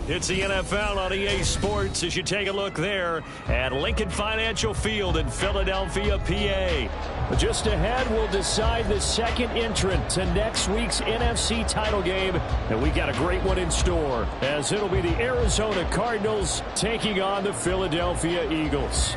It's the NFL on EA Sports as you take a look there at Lincoln Financial Field in Philadelphia, PA. Just ahead, we'll decide the second entrant to next week's NFC title game. And we got a great one in store, as it'll be the Arizona Cardinals taking on the Philadelphia Eagles.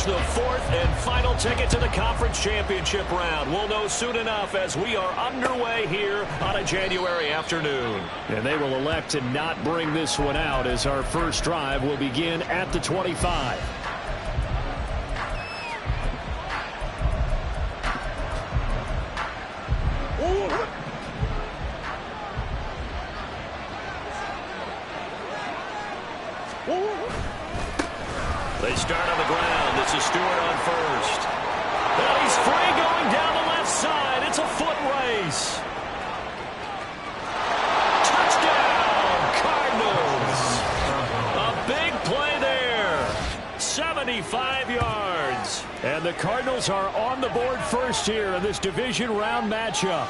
The fourth and final ticket to the conference championship round. We'll know soon enough as we are underway here on a January afternoon. And they will elect to not bring this one out as our first drive will begin at the 25. They start on the ground. This is Stewart on first. Well, he's free going down the left side. It's a foot race. Touchdown, Cardinals. A big play there. 75 yards. And the Cardinals are on the board first here in this division round matchup.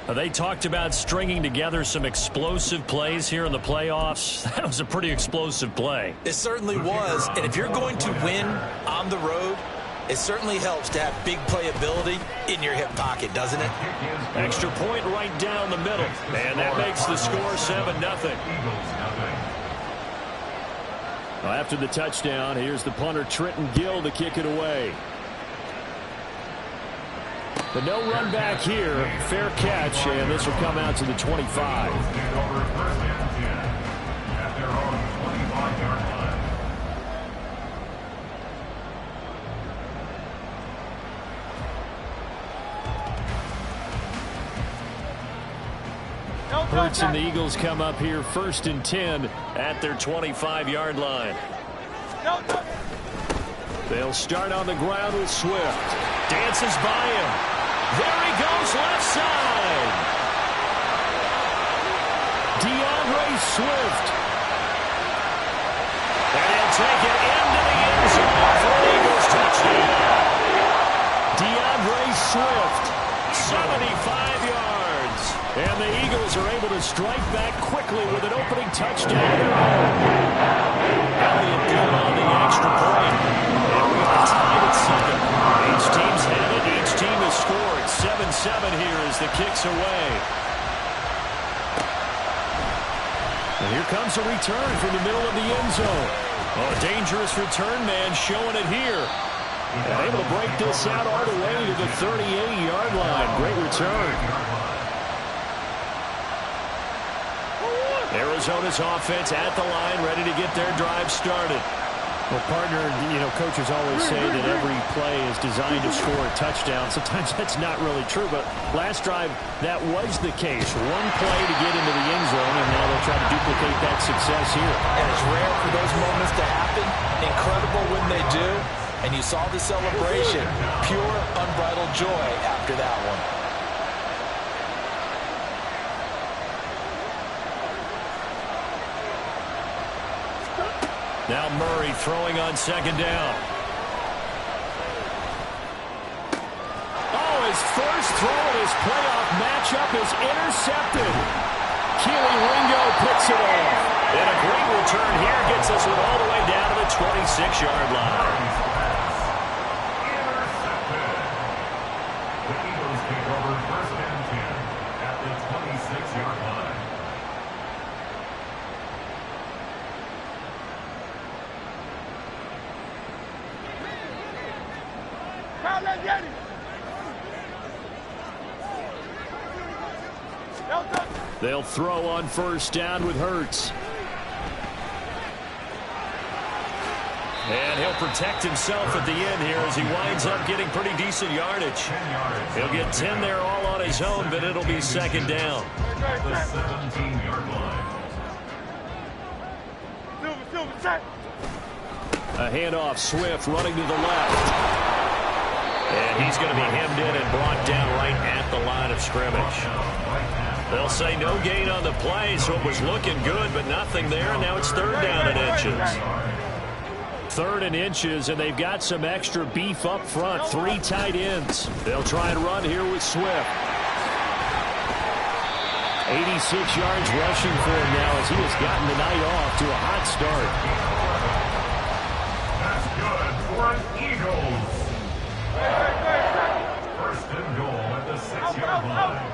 They talked about stringing together some explosive plays here in the playoffs. That was a pretty explosive play. It certainly was. And if you're going to win on the road, it certainly helps to have big playability in your hip pocket, doesn't it? Extra point right down the middle. And that makes the score 7-0. Well, after the touchdown, here's the punter Trenton Gill to kick it away. But no run back here. Fair catch, and this will come out to the 25. Hurts and the Eagles come up here first and 10 at their 25-yard line. They'll start on the ground with Swift. Dances by him. There he goes, left side. DeAndre Swift. And he'll take it into the end zone for an Eagles touchdown. DeAndre Swift, 75 yards. And the Eagles are able to strike back quickly with an opening touchdown. Elliott good on the extra point. And we are tied at 7. Each team's had it. Each team has scored. 7-7 here as the kick's away. And here comes a return from the middle of the end zone. Oh, a dangerous return man showing it here. And able to break this out all the way to the 38-yard line. Great return. Arizona's offense at the line, ready to get their drive started. Well, partner, coaches always say that every play is designed to score a touchdown. Sometimes that's not really true, but last drive, that was the case. One play to get into the end zone, and now they'll try to duplicate that success here. And it's rare for those moments to happen. Incredible when they do. And you saw the celebration. Pure, unbridled joy after that one. Now Murray throwing on second down. Oh, his first throw in his playoff matchup is intercepted. Keely Ringo picks it off. And a great return here gets us all the way down to the 26-yard line. The Eagles take over first and 10 at the 26-yard line. They'll throw on first down with Hurts. And he'll protect himself at the end here as he winds up getting pretty decent yardage. He'll get 10 there all on his own, but it'll be second down. The 17-yard line. A handoff, Swift running to the left. And he's going to be hemmed in and brought down right at the line of scrimmage. They'll say no gain on the play, so it was looking good, but nothing there, and now it's third down and inches. 3rd and inches, and they've got some extra beef up front. 3 tight ends. They'll try and run here with Swift. 86 yards rushing for him now as he has gotten the night off to a hot start. That's good for an Eagles. 1st and goal at the 6-yard line.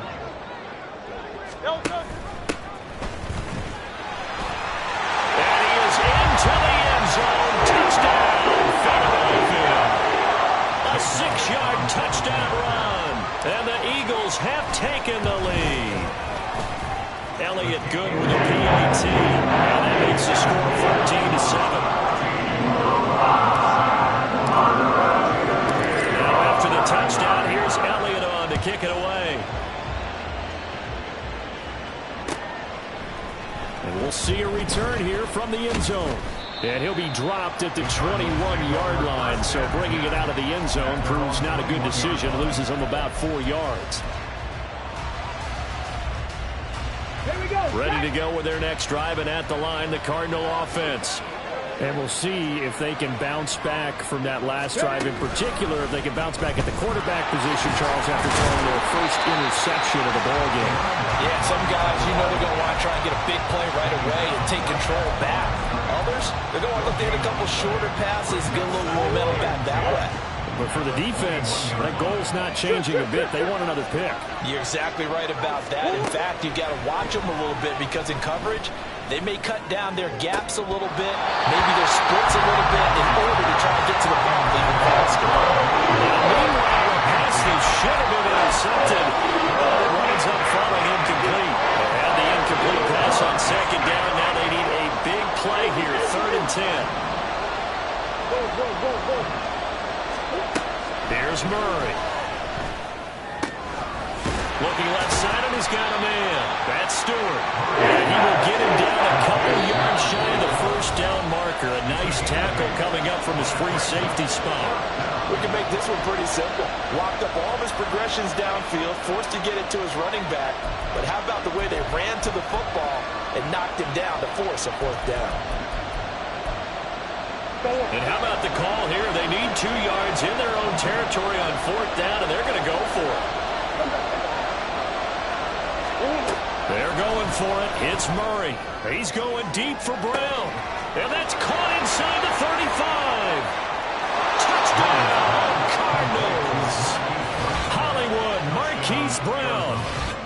And he is into the end zone. Touchdown, Philadelphia. A 6-yard touchdown run. And the Eagles have taken the lead. Elliott good with a PAT. And that makes the score 14-7. Now after the touchdown, here's Elliott on to kick it away. And we'll see a return here from the end zone. And he'll be dropped at the 21-yard line. So bringing it out of the end zone proves not a good decision. Loses him about 4 yards. Ready to go with their next drive, and at the line, the Cardinal offense. And we'll see if they can bounce back from that last drive. In particular, if they can bounce back at the quarterback position, Charles, after throwing their first interception of the ballgame. Yeah, some guys, they're going to want to try and get a big play right away and take control back. Others, they're going to look to hit a couple shorter passes, get a little momentum back that way. But for the defense, that goal's not changing a bit. They want another pick. You're exactly right about that. In fact, you've got to watch them a little bit because in coverage, they may cut down their gaps a little bit, maybe their splits a little bit in order to try and get to the ball even faster. Meanwhile, a pass that should have been intercepted. It winds up falling incomplete. They had the incomplete pass on 2nd down. Now they need a big play here, 3rd and 10. There's Murray. Looking left side, and he's got a man. That's Stewart. And he will get him down a couple yards shy of the 1st down marker. A nice tackle coming up from his free safety spot. We can make this one pretty simple. Locked up all of his progressions downfield, forced to get it to his running back. But how about the way they ran to the football and knocked him down to force a 4th down? And how about the call here? They need 2 yards in their own territory on 4th down, and they're going to go for it. They're going for it. It's Murray. He's going deep for Brown. And that's caught inside the 35. Touchdown, Cardinals. Hollywood, Marquise Brown.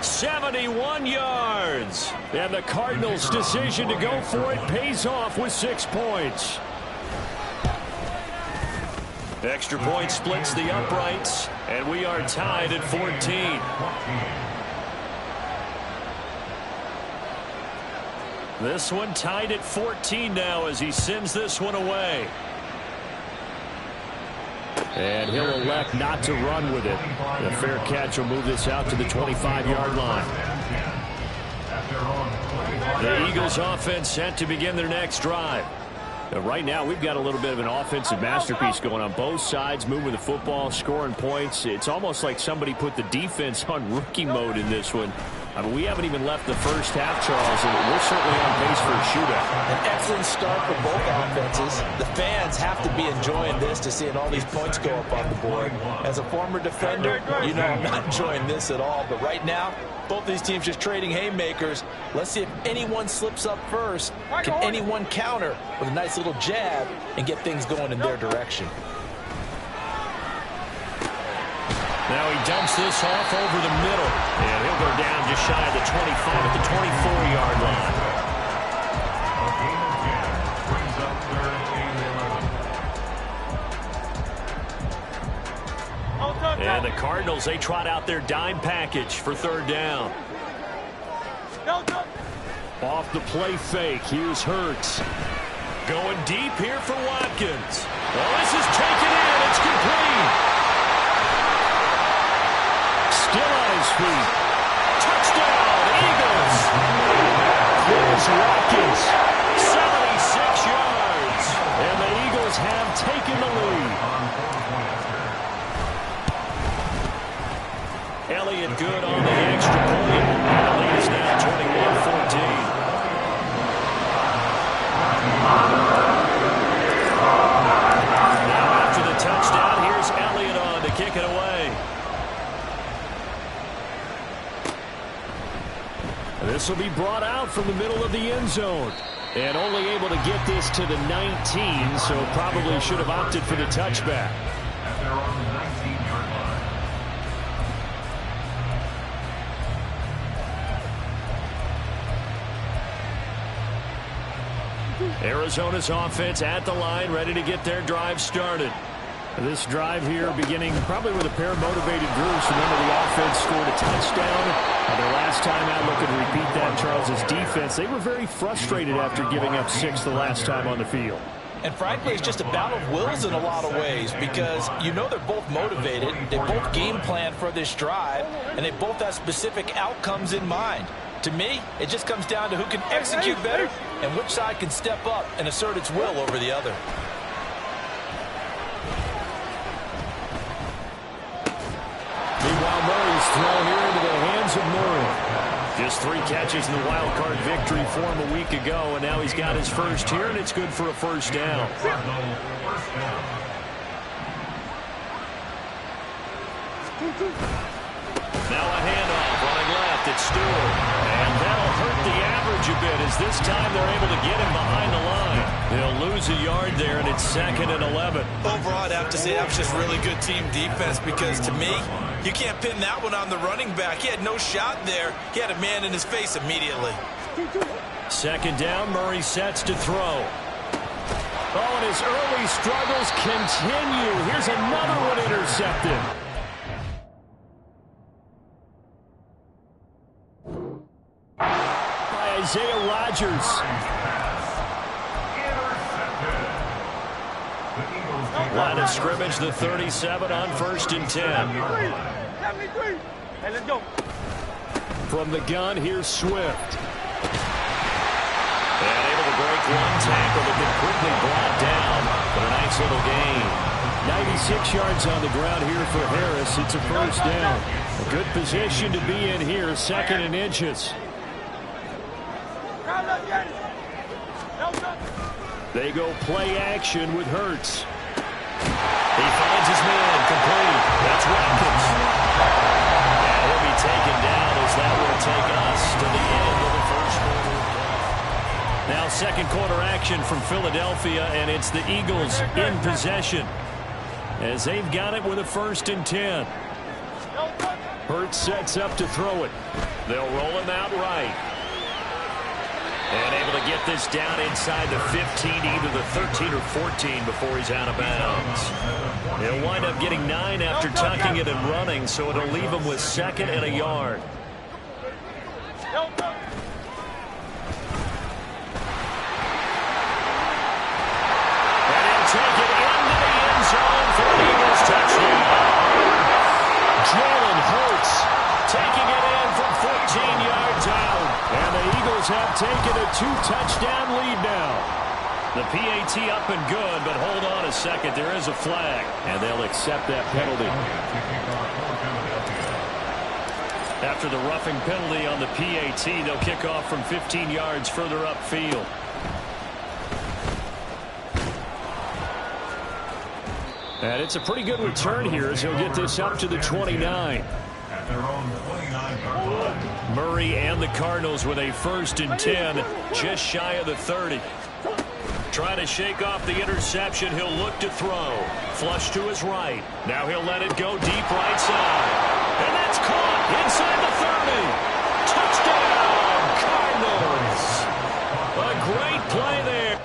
71 yards. And the Cardinals' decision to go for it pays off with 6 points. Extra point splits the uprights, and we are tied at 14. This one tied at 14 now as he sends this one away. And he'll elect not to run with it. The fair catch will move this out to the 25-yard line. The Eagles offense set to begin their next drive. Right now, we've got a little bit of an offensive masterpiece going on both sides, moving the football, scoring points. It's almost like somebody put the defense on rookie mode in this one. I mean, we haven't even left the first half, Charles, and we're certainly on pace for a shootout. An excellent start for both offenses. The fans have to be enjoying this to seeing all these points go up on the board. As a former defender, I'm not enjoying this at all. But right now, both these teams just trading haymakers. Let's see if anyone slips up first. Can anyone counter with a nice little jab and get things going in their direction? Now he dumps this off over the middle. And he'll go down just shy of the 25 at the 24-yard line. And the Cardinals, they trot out their dime package for 3rd down. Off the play fake, here's Hurts. Going deep here for Watkins. Well, this is taken in. It's complete. Still on his feet. Touchdown, Eagles. Here's Watkins. 76 yards. And the Eagles have taken the lead. Elliott good on the extra point. And the lead is now 21-14. This will be brought out from the middle of the end zone. And only able to get this to the 19, so probably should have opted for the touchback. At their own 19-yard line. Arizona's offense at the line, ready to get their drive started. This drive here beginning probably with a pair of motivated groups. Remember, the offense scored a touchdown. Their last time out, looking to repeat that, Charles' defense. They were very frustrated after giving up 6 the last time on the field. And frankly, it's just a battle of wills in a lot of ways because you know they're both motivated. They both game plan for this drive, and they both have specific outcomes in mind. To me, it just comes down to who can execute better and which side can step up and assert its will over the other. Meanwhile, Murray's thrown here into the hands of Murray. Just 3 catches in the wild card victory for him a week ago, and now he's got his first here, and it's good for a first down. Now a handoff, running left, it's Stewart. And that'll hurt the average a bit as this time they're able to get him behind the line. They'll lose a yard there, and it's 2nd and 11. Overall, I'd have to say that was just really good team defense because, to me, you can't pin that one on the running back. He had no shot there. He had a man in his face immediately. 2nd down, Murray sets to throw. Oh, and his early struggles continue. Here's another one intercepted. By Isaiah Rodgers. Line of scrimmage, the 37 on 1st and 10. Hey, let's go. From the gun, here's Swift. And able to break one tackle that been quickly brought down. But a nice little gain. 96 yards on the ground here for Harris. It's a first down. A good position to be in here, 2nd and inches. They go play action with Hurts. He finds his man, complete. That's Watkins. And he'll be taken down as that will take us to the end of the first quarter. Now 2nd quarter action from Philadelphia, and it's the Eagles in possession as they've got it with a 1st and 10. Hurts sets up to throw it. They'll roll him out right. And able to get this down inside the 15, either the 13 or 14 before he's out of bounds. He'll wind up getting 9 after tucking it and running, so it'll leave him with 2nd and a yard. And he'll take it into the end zone for an Eagles touchdown. Jalen Hurts taking it in from 14 yards out. And the Eagles have taken a 2-touchdown lead now. The PAT up and good, but hold on a second. There is a flag, and they'll accept that penalty. After the roughing penalty on the PAT, they'll kick off from 15 yards further upfield. And it's a pretty good return here as he'll get this up to the 29. At their own 29-yard line. Murray and the Cardinals with a 1st and 10, just shy of the 30. Trying to shake off the interception. He'll look to throw. Flush to his right. Now he'll let it go deep right side. And that's caught inside the 30. Touchdown, Cardinals. A great play there.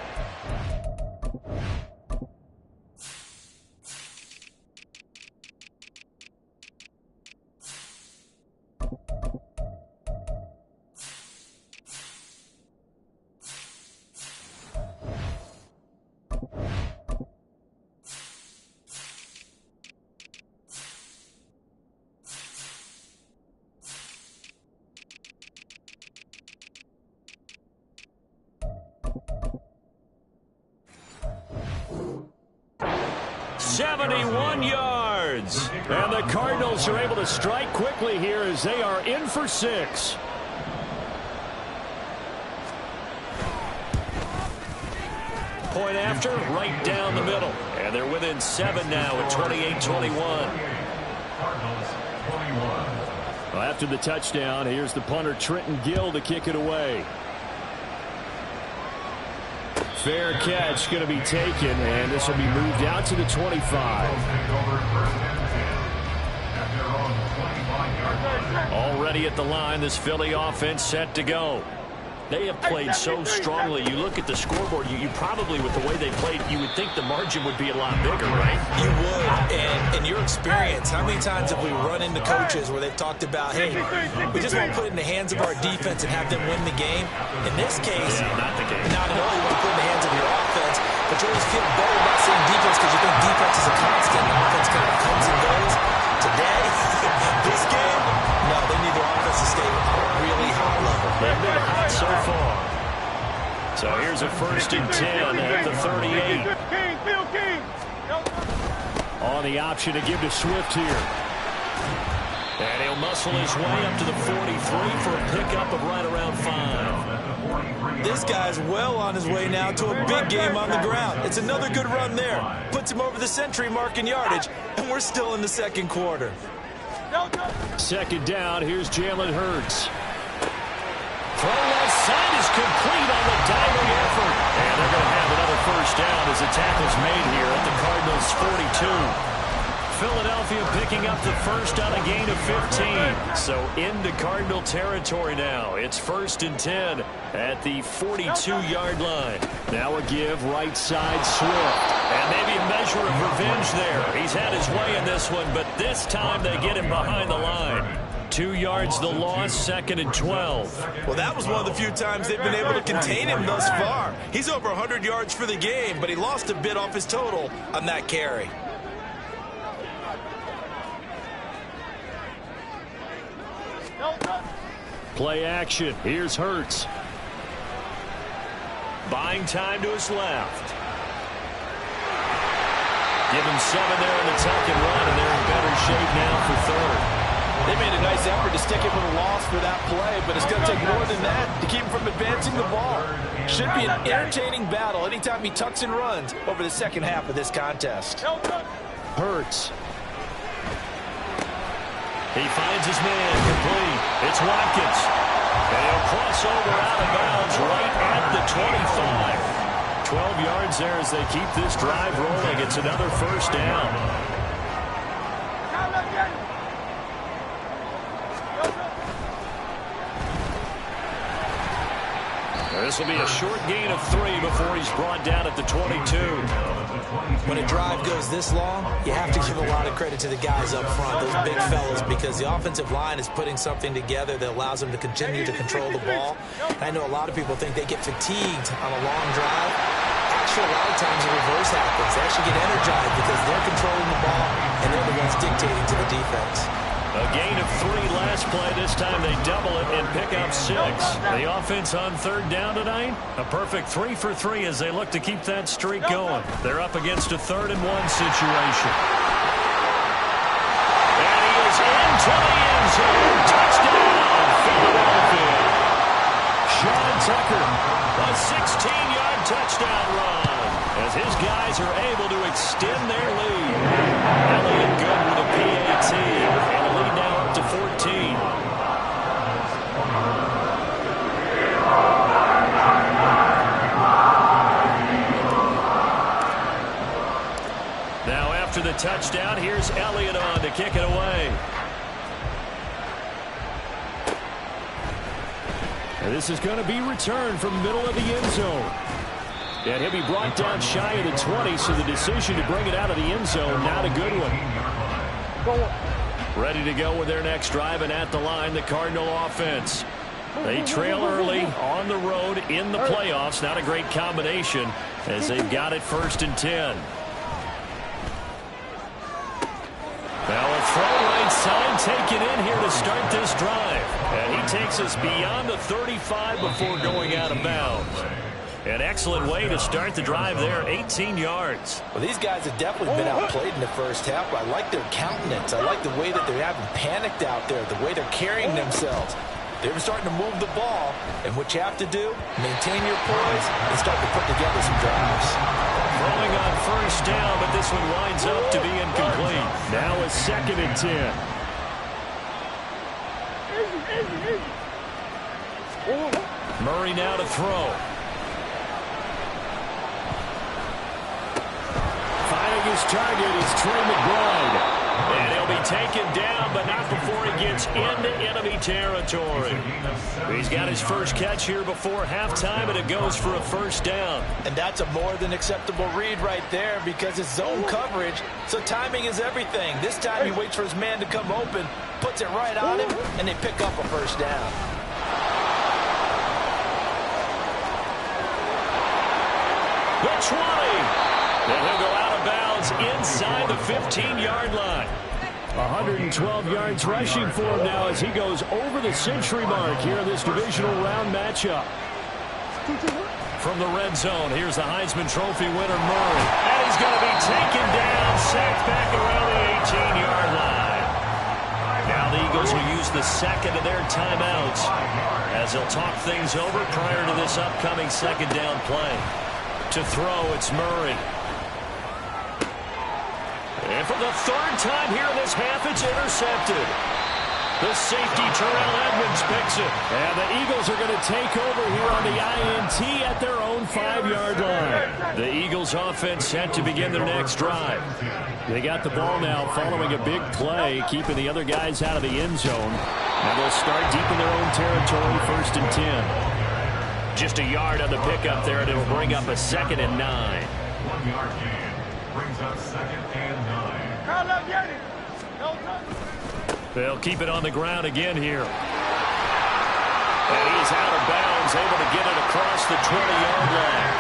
.71 yards. And the Cardinals are able to strike quickly here as they are in for 6. Point after, right down the middle. And they're within 7 now at 28-21. Cardinals 21. Well, after the touchdown, here's the punter Trenton Gill to kick it away. Fair catch going to be taken, and this will be moved out to the 25. Already at the line, this Philly offense set to go. They have played so strongly. You look at the scoreboard, you probably, with the way they played, you would think the margin would be a lot bigger, right? You would. And in your experience, how many times have we run into coaches where they've talked about, hey, we just want to put it in the hands of our defense and have them win the game? In this case, not the case. Not at all. You want to put it in the hands of your offense, but you always feel better about saying defense because you think defense is a constant. The offense kind of comes and goes. Today, this game, no, they need their offense to stay at a really high level. They've been hot so far. So here's a 1st and 10 at the 38. On the option to give to Swift here. And he'll muscle his way up to the 43 for a pickup of right around 5. This guy's well on his way now to a big game on the ground. It's another good run there. Puts him over the century mark in yardage, and we're still in the second quarter. 2nd down, here's Jalen Hurts. Throw left side is complete on the diving effort. And they're going to have another 1st down as the tackle's made here at the Cardinals' 42. Philadelphia picking up the 1st on a gain of 15. So into Cardinal territory now. It's 1st and 10 at the 42-yard line. Now a give right side Swift. And maybe a measure of revenge there. He's had his way in this one, but this time they get him behind the line. 2 yards the loss, 2nd and 12. Well, that was one of the few times they've been able to contain him thus far. He's over 100 yards for the game, but he lost a bit off his total on that carry. Play action. Here's Hurts. Buying time to his left. Give him 7 there in the tuck and run, and they're in better shape now for 3rd. They made a nice effort to stick him with a loss for that play, but it's going to take more than that to keep him from advancing the ball. Should be an entertaining battle anytime he tucks and runs over the second half of this contest. Hurts. He finds his man complete. It's Watkins. And he'll cross over out of bounds right at the 25. 12 yards there as they keep this drive rolling. It's another 1st down. This will be a short gain of 3 before he's brought down at the 22. When a drive goes this long, you have to give a lot of credit to the guys up front, those big fellas, because the offensive line is putting something together that allows them to continue to control the ball. And I know a lot of people think they get fatigued on a long drive. Actually, a lot of times the reverse happens. They actually get energized because they're controlling the ball and they're the ones dictating to the defense. A gain of 3 last play. This time they double it and pick up 6. The offense on 3rd down tonight. A perfect 3 for 3 as they look to keep that streak going. They're up against a 3rd and 1 situation. And he is into the end zone. Touchdown, Philadelphia. Sean Tucker, a 16-yard touchdown run as his guys are able to extend their lead. Elliott good with a PAT. And a lead now up to 14. Now after the touchdown, here's Elliott on to kick it away. And this is going to be returned from the middle of the end zone. And he'll be brought down shy of the 20, so the decision to bring it out of the end zone, not a good one. Ready to go with their next drive, and at the line, the Cardinal offense. They trail early on the road in the playoffs. Not a great combination as they've got it 1st and 10. Now a throw right side taken in here to start this drive. And he takes us beyond the 35 before going out of bounds. An excellent way to start the drive there, 18 yards. Well, these guys have definitely been outplayed in the first half, but I like their countenance. I like the way that they haven't panicked out there, the way they're carrying themselves. They're starting to move the ball, and what you have to do, maintain your poise and start to put together some drives. Throwing on 1st down, but this one winds up to be incomplete. Now a 2nd and 10. Murray now to throw. Finding his target is Trey McBride. And he'll be taken down, but not before he gets into enemy territory. He's got his first catch here before halftime, and it goes for a first down. And that's a more than acceptable read right there because it's zone coverage, so timing is everything. This time he waits for his man to come open, puts it right on him, and they pick up a first down. The 20. And he'll go out of bounds inside the 15-yard line. 112 yards rushing for him now as he goes over the century mark here in this divisional round matchup. From the red zone, here's the Heisman Trophy winner, Murray. And he's going to be taken down, sacked back around the 18-yard line. Now the Eagles will use the second of their timeouts as they'll talk things over prior to this upcoming second down play. To throw, it's Murray. And for the third time here in this half, it's intercepted. The safety, Terrell Edmonds, picks it. And the Eagles are going to take over here on the INT at their own 5-yard line. The Eagles offense set to begin their next drive. They got the ball now following a big play, keeping the other guys out of the end zone. And they'll start deep in their own territory, 1st and 10. Just a yard on the pickup there, and it'll bring up a 2nd and 9. 1-yard gain brings up 2nd and 9. They'll keep it on the ground again here. And he's out of bounds, able to get it across the 20-yard line.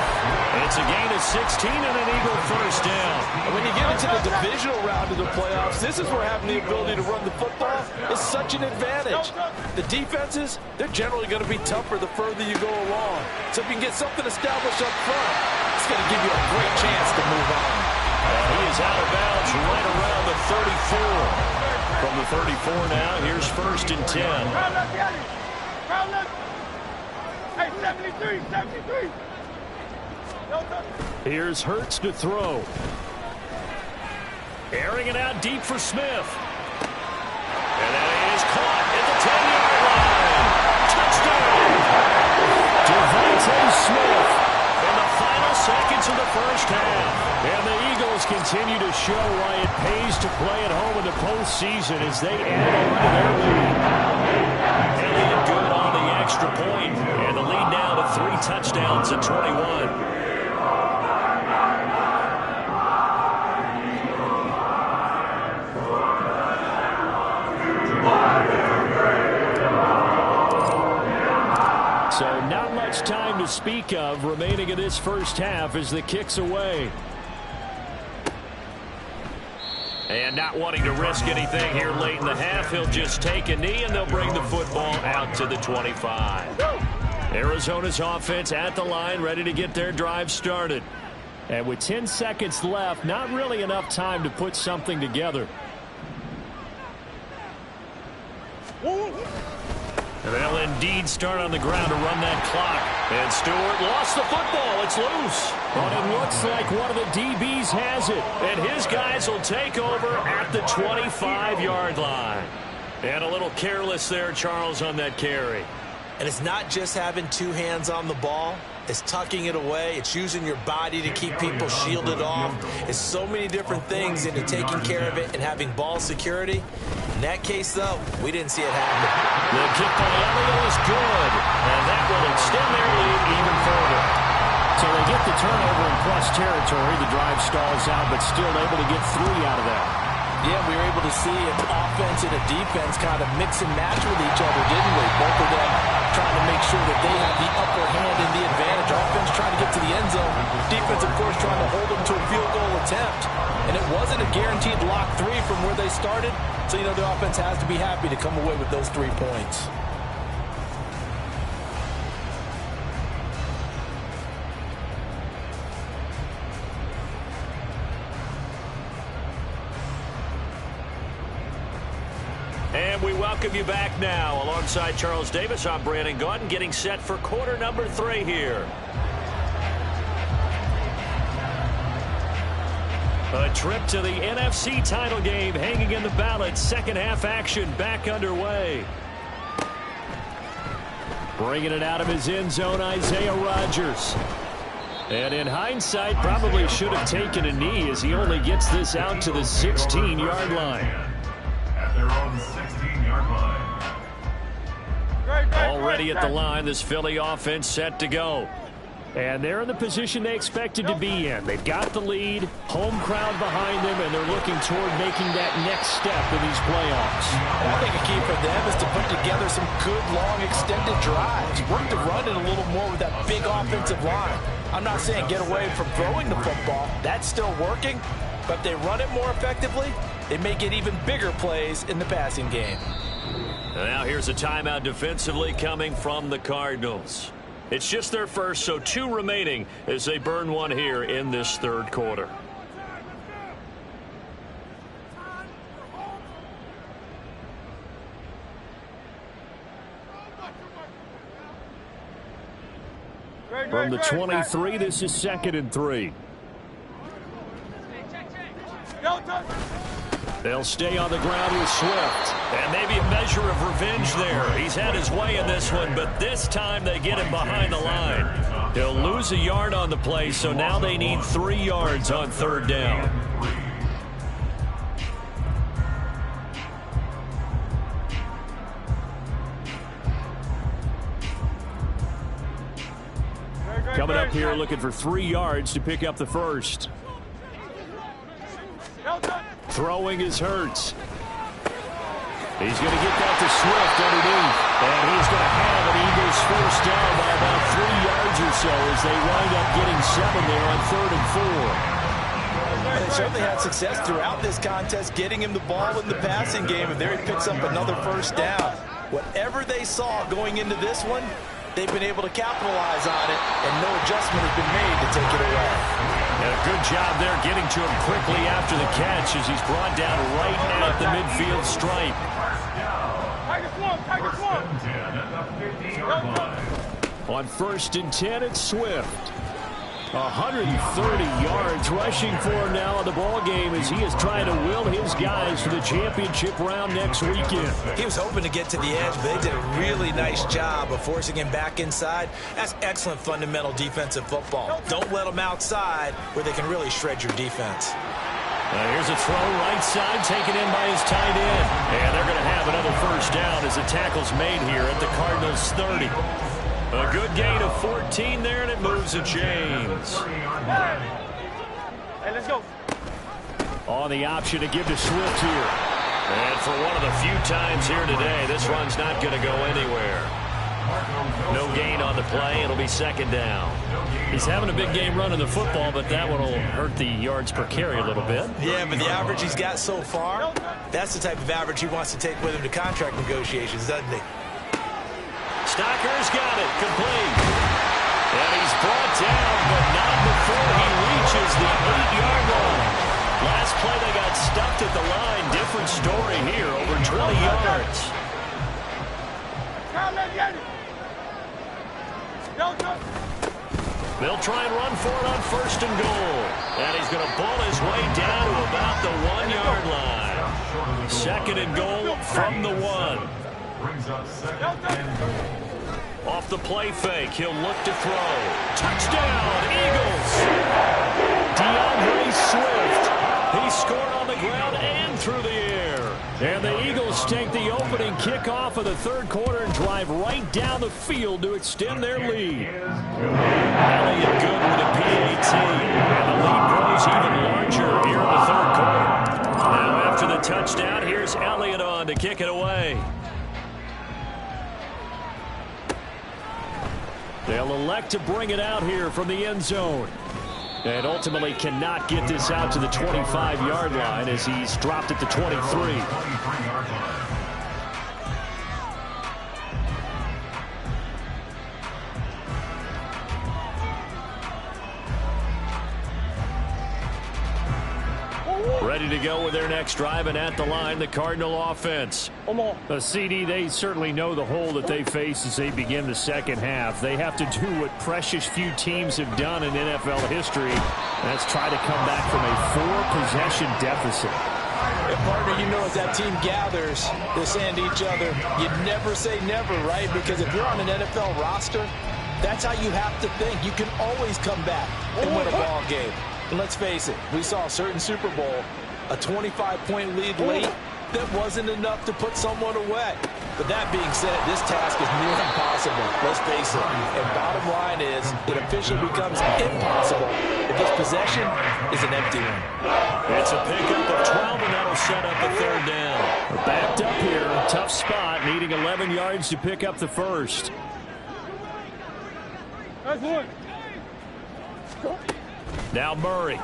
It's a gain of 16 and an Eagle first down. And when you get into the divisional round of the playoffs, this is where having the ability to run the football is such an advantage. The defenses, they're generally going to be tougher the further you go along. So if you can get something established up front, it's going to give you a great chance to move on. And he is out of bounds right around the 34. From the 34 now, here's 1st and 10. Hey, 73, 73. Here's Hurts to throw. Airing it out deep for Smith. And that is caught at the 10-yard line. Touchdown! Devontae Smith in the final seconds of the first half. And the Eagles continue to show why it pays to play at home in the postseason as they add on to their lead. Elliott good on the extra point, and the lead now to 3 touchdowns at 21. So not much time to speak of remaining in this first half as the kick's away. And not wanting to risk anything here late in the half, he'll just take a knee and they'll bring the football out to the 25. Arizona's offense at the line, ready to get their drive started. And with 10 seconds left, not really enough time to put something together. And they'll indeed start on the ground to run that clock. And Stewart lost the football. It's loose. But it looks like one of the DBs has it. And his guys will take over at the 25-yard line. And a little careless there, Charles, on that carry. And it's not just having 2 hands on the ball. It's tucking it away. It's using your body to keep people shielded off. It's so many different things into taking care of it and having ball security. In that case, though, we didn't see it happen. The kick by Elliott is good. And that will extend their lead even further. So they get the turnover in plus territory. The drive stalls out, but still able to get 3 out of that. Yeah, we were able to see an offense and a defense kind of mix and match with each other, didn't we? Both of them trying to make sure that they have the upper hand and the advantage. Offense trying to get to the end zone. Defense, of course, trying to hold them to a field goal attempt. And it wasn't a guaranteed lock 3 from where they started. So, you know, the offense has to be happy to come away with those 3 points. And we welcome you back now. Alongside Charles Davis, I'm Brandon Gaudin, getting set for quarter number 3 here. A trip to the NFC title game hanging in the balance. Second half action back underway. Bringing it out of his end zone, Isaiah Rodgers. And in hindsight, probably should have taken a knee as he only gets this out to the 16-yard line. At their own 16-yard line. Already at the line, this Philly offense set to go. And they're in the position they expected to be in. They've got the lead, home crowd behind them, and they're looking toward making that next step in these playoffs. I think a key for them is to put together some good, long, extended drives. Work the run it a little more with that big offensive line. I'm not saying get away from throwing the football. That's still working. But if they run it more effectively, they may get even bigger plays in the passing game. Now here's a timeout defensively coming from the Cardinals. It's just their first, so 2 remaining as they burn one here in this third quarter. From the 23, this is 2nd and 3. They'll stay on the ground with Swift. And maybe a measure of revenge there. He's had his way in this one, but this time they get him behind the line. They'll lose a yard on the play, so now they need 3 yards on 3rd down. Coming up here looking for 3 yards to pick up the first. Throwing is Hurts. He's going to get that to Swift underneath. And he's going to have an Eagles first down by about 3 yards or so as they wind up getting 7 there on 3rd and 4. They certainly had success throughout this contest getting him the ball in the passing game, and there he picks up another first down. Whatever they saw going into this one, they've been able to capitalize on it, and no adjustment has been made to take it away. And a good job there getting to him quickly after the catch as he's brought down right at the midfield stripe. On 1st and 10, it's Swift. 130 yards rushing for him now in the ball game as he is trying to will his guys to the championship round next weekend. He was hoping to get to the edge, but they did a really nice job of forcing him back inside. That's excellent fundamental defensive football. Don't let them outside where they can really shred your defense. Here's a throw right side taken in by his tight end. And they're going to have another first down as the tackle's made here at the Cardinals 30. A good gain of 14 there, and it moves the chains. Hey, let's go. On the option to give to Swift here. And for one of the few times here today, this run's not going to go anywhere. No gain on the play. It'll be 2nd down. He's having a big game running the football, but that one will hurt the yards per carry a little bit. Yeah, but the average he's got so far, that's the type of average he wants to take with him to contract negotiations, doesn't he? Stocker's got it, complete. And he's brought down, but not before he reaches the 8-yard line. Last play they got stuffed at the line. Different story here, over 20 yards. They'll try and run for it on 1st and goal. And he's going to ball his way down to about the 1-yard line. 2nd and goal from the 1. Brings up 2nd and goal. Off the play fake, he'll look to throw. Touchdown, Eagles! DeAndre Swift. He scored on the ground and through the air. And the Eagles take the opening kickoff of the 3rd quarter and drive right down the field to extend their lead. Elliott good with a PAT. And the lead grows even larger here in the 3rd quarter. Now after the touchdown, here's Elliott on to kick it away. They'll elect to bring it out here from the end zone. And ultimately cannot get this out to the 25-yard line as he's dropped at the 23. Ready to go with their next drive, and at the line, the Cardinal offense. The CD, they certainly know the hole that they face as they begin the 2nd half. They have to do what precious few teams have done in NFL history. That's try to come back from a 4-possession deficit. And partner, you know, as that team gathers, they're saying to each other, you never say never, right? Because if you're on an NFL roster, that's how you have to think. You can always come back and win a ball game. And let's face it, we saw a certain Super Bowl, a 25-point lead late, that wasn't enough to put someone away. But that being said, this task is near impossible. Let's face it. And bottom line is, it officially becomes impossible if this possession is an empty one. It's a pickup of 12, and that'll set up the third down. We're backed up here. Tough spot, needing 11 yards to pick up the first. That's one. Now Murray.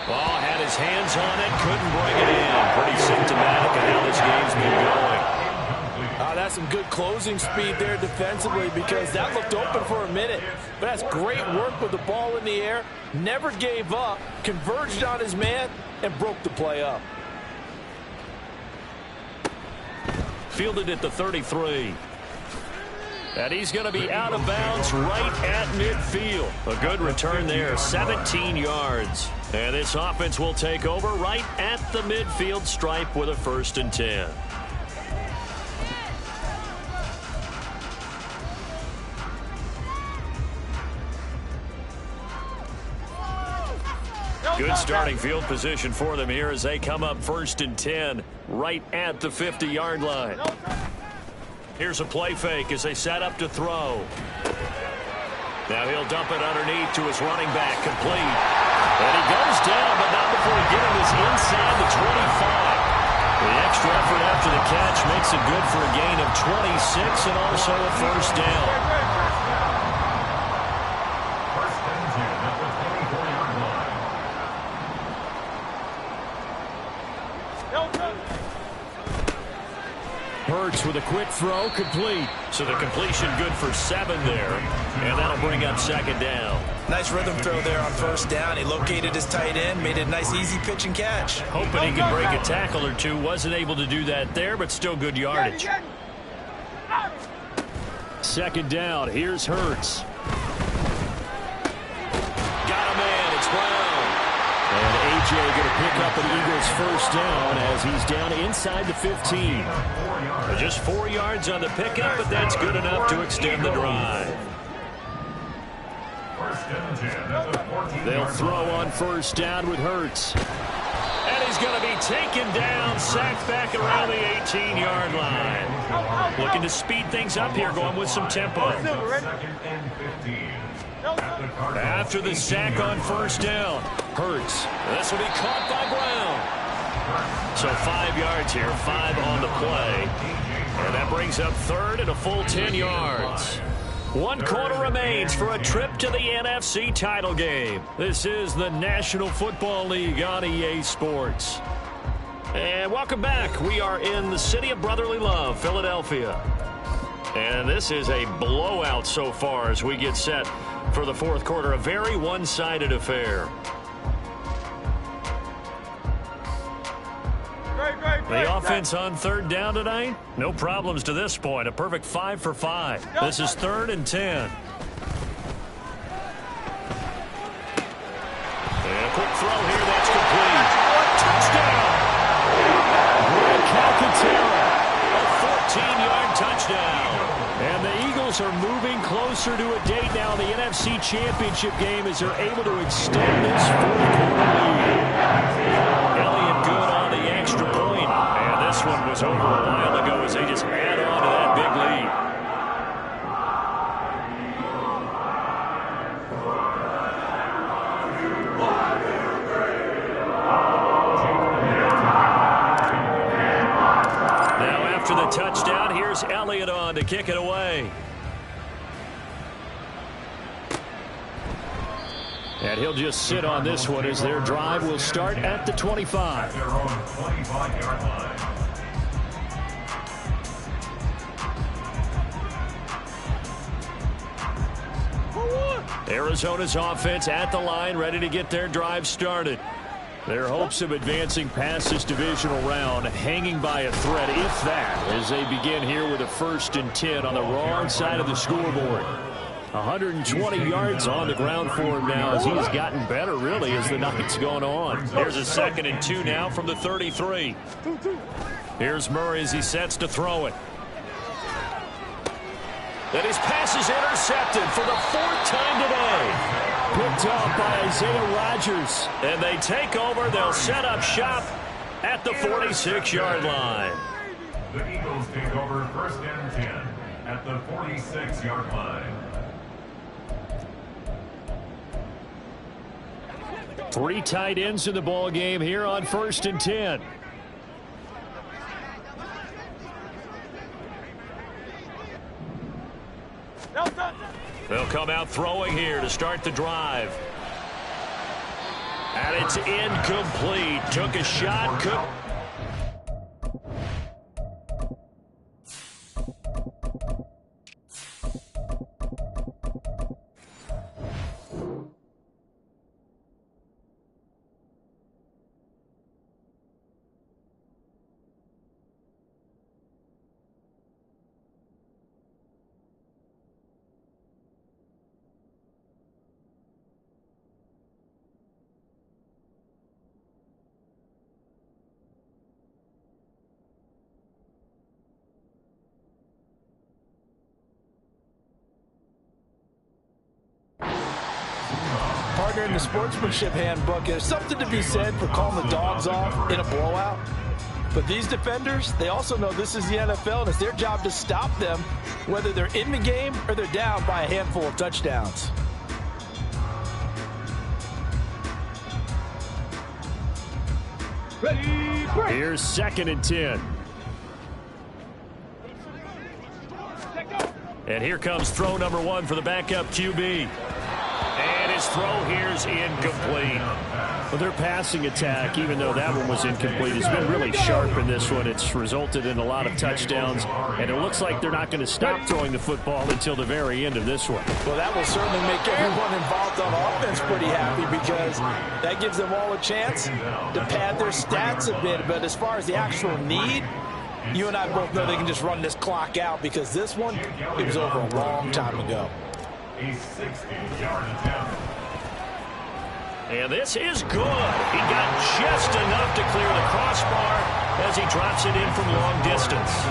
Ball had his hands on it, couldn't bring it in. Pretty symptomatic of how this game's been going. That's some good closing speed there defensively, because that looked open for a minute. But that's great work with the ball in the air. Never gave up, converged on his man, and broke the play up. Fielded at the 33. And he's going to be out of bounds right at midfield. A good return there, 17 yards. And this offense will take over right at the midfield stripe with a 1st and 10. Good starting field position for them here as they come up 1st and 10 right at the 50-yard line. Here's a play fake as they set up to throw. Now he'll dump it underneath to his running back, complete. And he goes down, but not before getting his inside the 25. The extra effort after the catch makes it good for a gain of 26 and also a 1st down. First and 10 at the 24-yard line. Hurts with a quick throw, complete. So the completion good for 7 there, and that'll bring up 2nd down. Nice rhythm throw there on 1st down. He located his tight end, made it a nice easy pitch and catch. Hoping he could break a tackle or two. Wasn't able to do that there, but still good yardage. 2nd down. Here's Hurts. Got a man. It's Brown. And A.J. going to pick up an Eagles 1st down as he's down inside the 15. Just 4 yards on the pickup, but that's good enough to extend the drive. First and 10 at the 14-yard They'll throw on 1st down with Hurts. And he's going to be taken down, sacked back around the 18-yard line. Looking to speed things up here, going with some tempo. 2nd and 15. After the sack on 1st down, Hurts. This will be caught by Brown. So 5 yards here, 5 on the play. And that brings up 3rd and a full 10 yards. 1 quarter remains for a trip to the NFC title game. This is the National Football League on EA Sports. And welcome back. We are in the city of brotherly love, Philadelphia. And this is a blowout so far as we get set for the 4th quarter. A very one-sided affair. The offense on 3rd down tonight, no problems to this point. A perfect 5 for 5. This is 3rd and 10. And a quick throw here, that's complete. Touchdown! Greg Calcaterra, a 14-yard touchdown. And the Eagles are moving closer to a date now in the NFC Championship game as they're able to extend this 4th quarter lead. Elliott good on the extra point. And this one was over a while ago as they just add on to that big lead. Now after the touchdown, here's Elliott on to kick it away. And he'll just sit on this one as their drive will start at the 25. Their own 25-yard line. Arizona's offense at the line, ready to get their drive started. Their hopes of advancing past this divisional round hanging by a thread, if that, as they begin here with a 1st and 10 on the wrong side of the scoreboard. 120 yards on the ground for him now as he's gotten better, really, as the night's going on. Here's a 2nd and 2 now from the 33. Here's Murray as he sets to throw it. And his pass is intercepted for the 4th time today. Picked off by Isaiah Rodgers. And they take over. They'll set up shop at the 46-yard line. The Eagles take over 1st and 10 at the 46-yard line. 3 tight ends in the ball game here on 1st and 10. They'll come out throwing here to start the drive. And it's incomplete. Took a shot. In the sportsmanship handbook, there's something to be said for calling the dogs off in a blowout. But these defenders, they also know this is the NFL, and it's their job to stop them, whether they're in the game or they're down by a handful of touchdowns. Here's 2nd and 10. And here comes throw number 1 for the backup QB. And his throw here is incomplete. Well, their passing attack, even though that one was incomplete, has been really sharp in this one. It's resulted in a lot of touchdowns, and it looks like they're not going to stop throwing the football until the very end of this one. Well, that will certainly make everyone involved on offense pretty happy because that gives them all a chance to pad their stats a bit. But as far as the actual need, you and I both know they can just run this clock out because this one, it was over a long time ago. A 60-yard attempt. And this is good. He got just enough to clear the crossbar as he drops it in from long distance.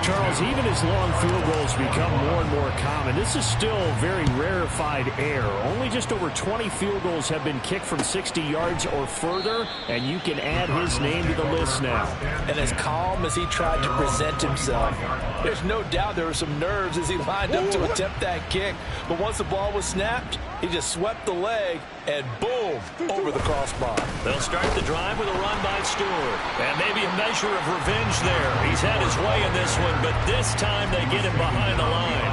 Charles, even as long field goals become more and more common, this is still very rarefied air. Only just over 20 field goals have been kicked from 60 yards or further, and you can add his name to the list now. And as calm as he tried to present himself, there's no doubt there were some nerves as he lined up to attempt that kick. But once the ball was snapped, he just swept the leg and boom, over the crossbar. They'll start the drive with a run by Stewart. And maybe a measure of revenge there. He's had his way in this one, but this time they get him behind the line.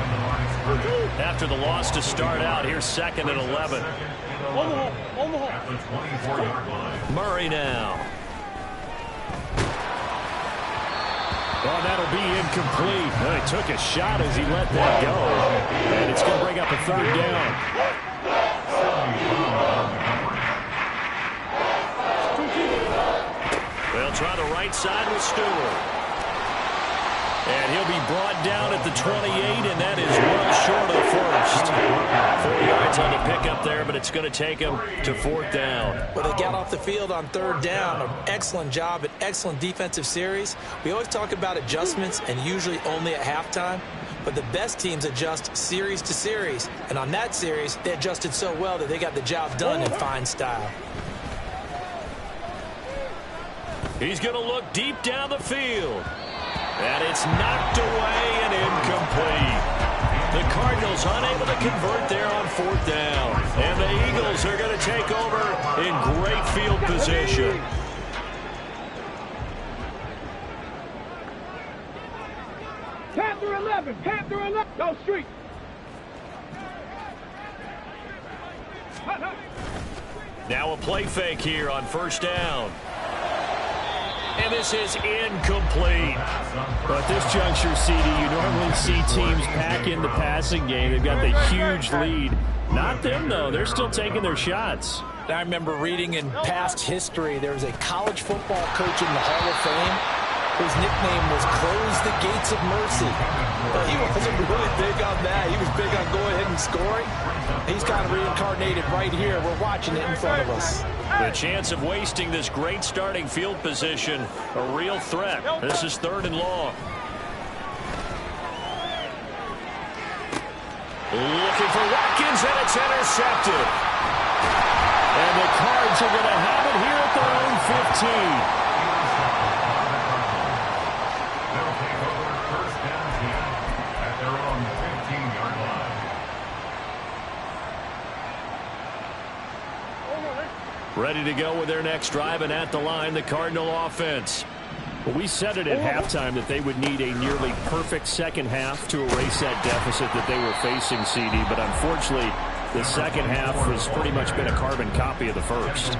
After the loss to start out, here's 2nd and 11. Murray now. Oh, that'll be incomplete. Well, he took a shot as he let that go. And it's going to bring up a 3rd down. They'll try the right side with Stewart. And he'll be brought down at the 28, and that is well short of first. 4 yards on the pickup there, but it's going to take him to 4th down. Well, they got off the field on 3rd down. An excellent job, an excellent defensive series. We always talk about adjustments, and usually only at halftime. But the best teams adjust series to series. And on that series, they adjusted so well that they got the job done in fine style. He's going to look deep down the field. And it's knocked away and incomplete. The Cardinals unable to convert there on 4th down. And the Eagles are going to take over in great field position. Panther 11, Panther 11, go street. Now a play fake here on 1st down. And this is incomplete. But at this juncture, CD, you normally see teams pack in the passing game. They've got the huge lead. Not them, though. They're still taking their shots. I remember reading in past history, there was a college football coach in the Hall of Fame whose nickname was Close the Gates of Mercy. But he wasn't really big on that. He was big on going ahead and scoring. He's kind of reincarnated right here. We're watching it in front of us. The chance of wasting this great starting field position, a real threat. This is 3rd and long. Looking for Watkins, and it's intercepted. And the Cards are going to have it here at their own 15. They'll take over 1st and 10 at their own 15-yard line. Ready to go with their next drive, and at the line, the Cardinal offense. Well, we said it at halftime that they would need a nearly perfect second half to erase that deficit that they were facing, CD. But unfortunately, the second half has pretty much been a carbon copy of the first.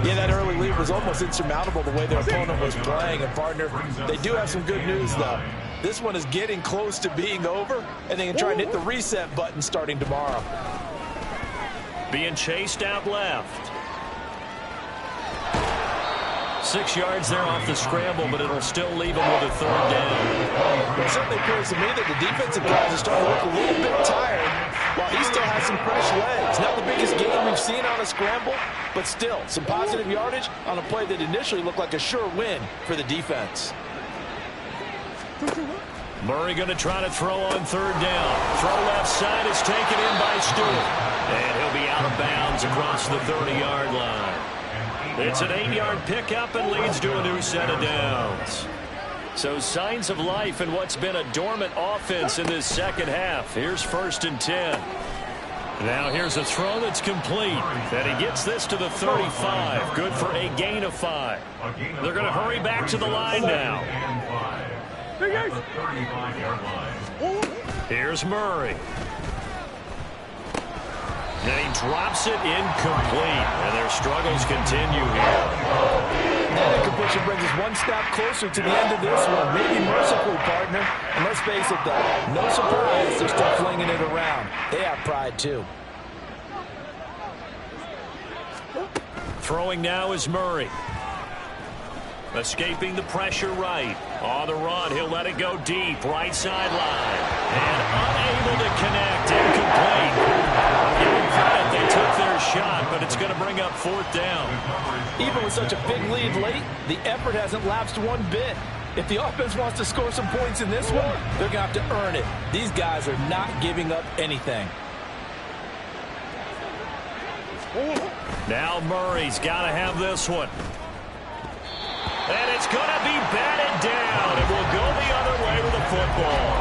Yeah, that early lead was almost insurmountable the way their opponent was playing. And, partner, they do have some good news, though. This one is getting close to being over, and they can try and hit the reset button starting tomorrow. Being chased out left. 6 yards there off the scramble, but it'll still leave him with a 3rd down. It certainly appears to me that the defensive guys are starting to look a little bit tired while he still has some fresh legs. Not the biggest game we've seen on a scramble, but still some positive yardage on a play that initially looked like a sure win for the defense. Murray going to try to throw on 3rd down. Throw left side is taken in by Stewart. And he'll be out of bounds across the 30-yard line. It's an 8-yard pickup and leads to a new set of downs. So signs of life in what's been a dormant offense in this second half. Here's 1st and 10. Now here's a throw that's complete. And he gets this to the 35. Good for a gain of 5. They're going to hurry back to the line now. Here's Murray. And he drops it incomplete. And their struggles continue here. That incompletion brings us one step closer to the end of this one. Maybe mercifully, partner. And let's face it, though, no surprise they're still flinging it around. They have pride, too. Throwing now is Murray. Escaping the pressure right. On the run, he'll let it go deep. Right sideline. And unable to connect. Incomplete. I'll give them credit. They took their shot, but it's going to bring up 4th down. Even with such a big lead late, the effort hasn't lapsed one bit. If the offense wants to score some points in this one, they're going to have to earn it. These guys are not giving up anything. Now Murray's got to have this one. And it's going to be batted down. It will go the other way with the football.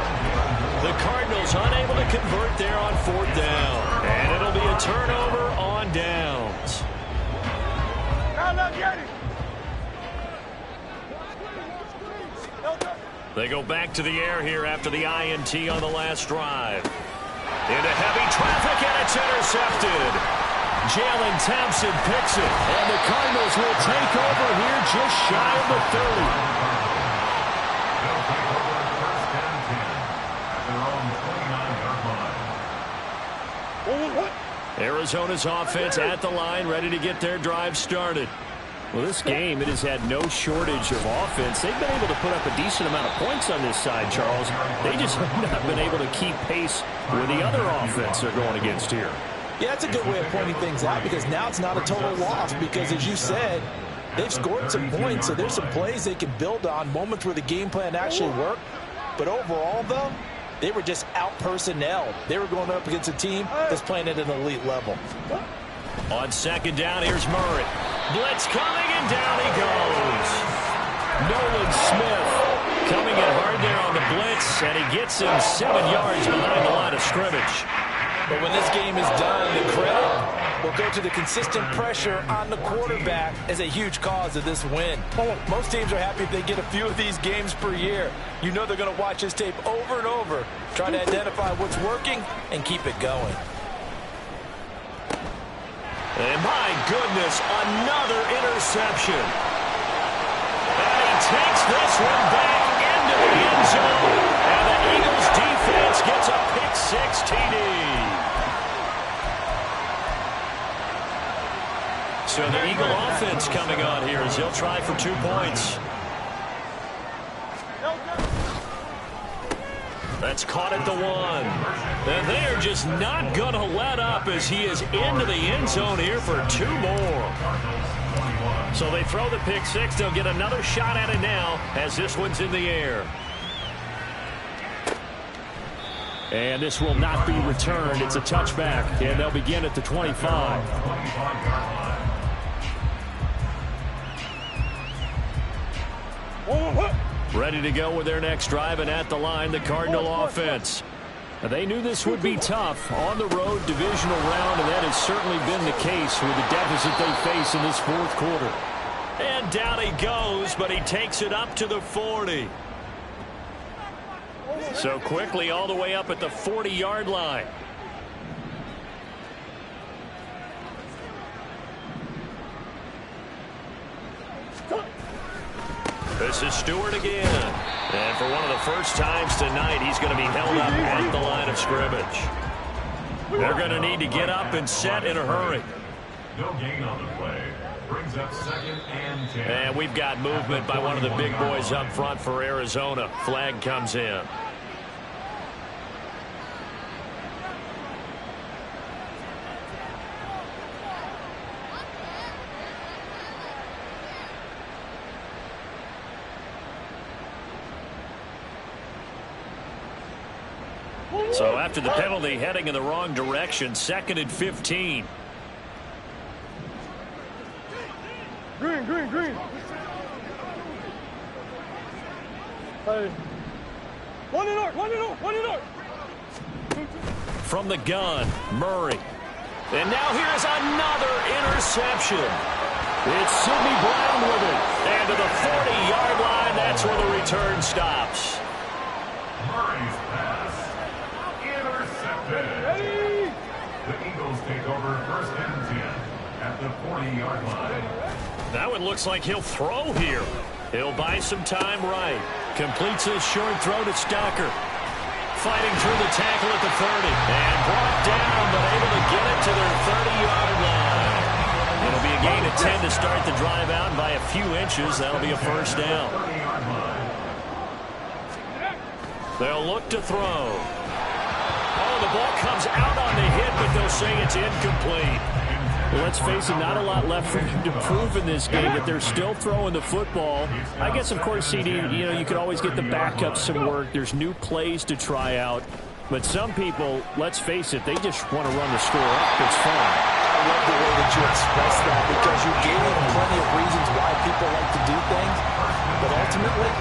The Cardinals unable to convert there on 4th down. And it'll be a turnover on downs. They go back to the air here after the INT on the last drive. Into heavy traffic, and it's intercepted. Jalen Thompson picks it, and the Cardinals will take over here just shy of the 30. They'll take over 1st and 10 at their own 29-yard line. Arizona's offense at the line, ready to get their drive started. Well, this game, it has had no shortage of offense. They've been able to put up a decent amount of points on this side, Charles. They just have not been able to keep pace with the other offense they're going against here. Yeah, that's a good way of pointing things out because now it's not a total loss because, as you said, they've scored some points, so there's some plays they can build on, moments where the game plan actually worked. But overall, though, they were just out-personnel. They were going up against a team that's playing at an elite level. On 2nd down, here's Murray. Blitz coming, and down he goes. Nolan Smith coming in hard there on the blitz, and he gets him 7 yards behind the line of scrimmage. But when this game is done, the credit will go to the consistent pressure on the quarterback as a huge cause of this win. Most teams are happy if they get a few of these games per year. You know they're going to watch this tape over and over, try to identify what's working and keep it going. And my goodness, another interception. And he takes this one back into the end zone. And the Eagles defense gets a pick-6 TD. So the Eagle offense coming on here as he'll try for 2 points. That's caught at the 1. And they are just not going to let up as he is into the end zone here for 2 more. So they throw the pick six. They'll get another shot at it now as this one's in the air. And this will not be returned. It's a touchback, and they'll begin at the 25. Ready to go with their next drive, and at the line, the Cardinal offense. Now, they knew this would be tough on the road divisional round, and that has certainly been the case with the deficit they face in this fourth quarter. And down he goes, but he takes it up to the 40. So quickly all the way up at the 40-yard line. This is Stewart again. And for one of the first times tonight, he's going to be held up at the line of scrimmage. They're going to need to get up and set in a hurry. No gain on the play. Brings up 2nd and 10. And we've got movement by one of the big boys up front for Arizona. Flag comes in. So after the penalty, heading in the wrong direction, 2nd and 15. Green. Hey. One and out. From the gun, Murray. And now here's another interception. It's Sidney Brown with it. And to the 40-yard line, that's where the return stops. Murray's pass. Intercepted. Hey. The Eagles take over 1st and 10 at the 40-yard line. That one looks like he'll throw here. He'll buy some time right. Completes his short throw to Stocker. Fighting through the tackle at the 30. And brought down, but able to get it to their 30-yard line. It'll be a gain of 10 to start the drive out, and by a few inches, that'll be a first down. They'll look to throw. Oh, the ball comes out on the hit, but they'll say it's incomplete. Well, let's face it, not a lot left for him to prove in this game, but they're still throwing the football. I guess, of course, CD, you could always get the backup some work. There's new plays to try out. But some people, let's face it, they just want to run the score up. It's fun. I love the way that you express that because you gave them plenty of reasons why people like to do things. But ultimately,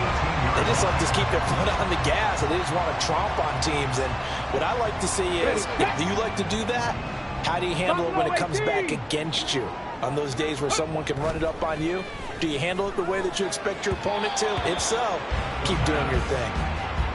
they just like to keep their foot on the gas, and they just want to tromp on teams. And what I like to see is, do you like to do that? How do you handle it when it comes back against you? On those days where someone can run it up on you, do you handle it the way that you expect your opponent to? If so, keep doing your thing.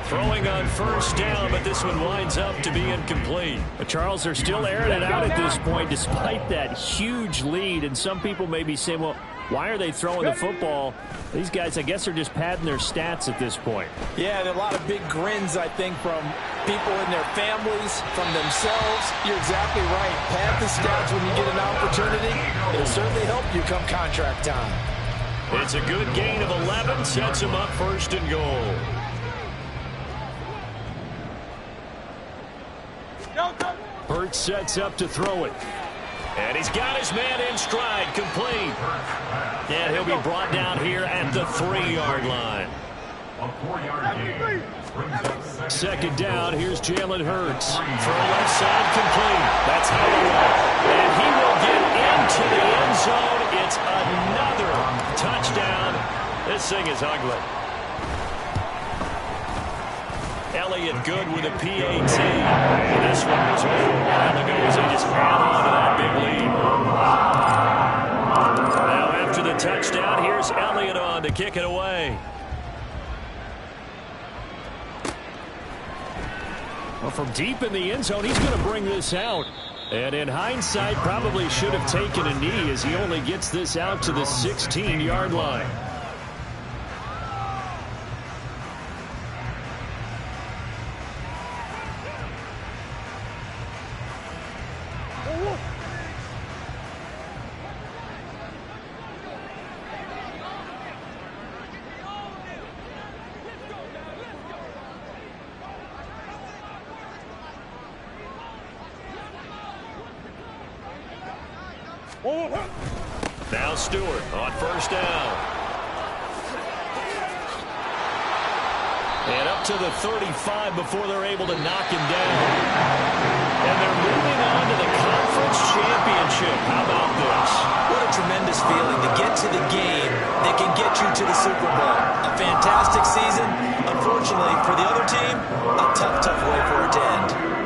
Throwing on first down, but this one winds up to be incomplete. But Charles, they're still airing it out at this point despite that huge lead. And some people may be saying, well, why are they throwing the football? These guys, I guess, are just padding their stats at this point. Yeah, there are a lot of big grins, I think, from people in their families, from themselves. You're exactly right. Pad the stats when you get an opportunity. It'll certainly help you come contract time. It's a good gain of 11. Sets him up 1st and goal. Burt sets up to throw it. And he's got his man in stride, complete. And he'll be brought down here at the 3-yard line. A 4-yard gain. 2nd down, here's Jalen Hurts. Throw left side, complete. That's how they want. And he will get into the end zone. It's another touchdown. This thing is ugly. Elliott good with a PAT. This one was over a while ago as they just add on to that big lead. Now after the touchdown, here's Elliott on to kick it away. Well, from deep in the end zone, he's going to bring this out. And in hindsight, probably should have taken a knee as he only gets this out to the 16-yard line. Now Stewart on first down. And up to the 35 before they're able to knock him down. And they're moving on to the conference championship. How about this? What a tremendous feeling to get to the game that can get you to the Super Bowl. A fantastic season. Unfortunately, for the other team, a tough way for it to end.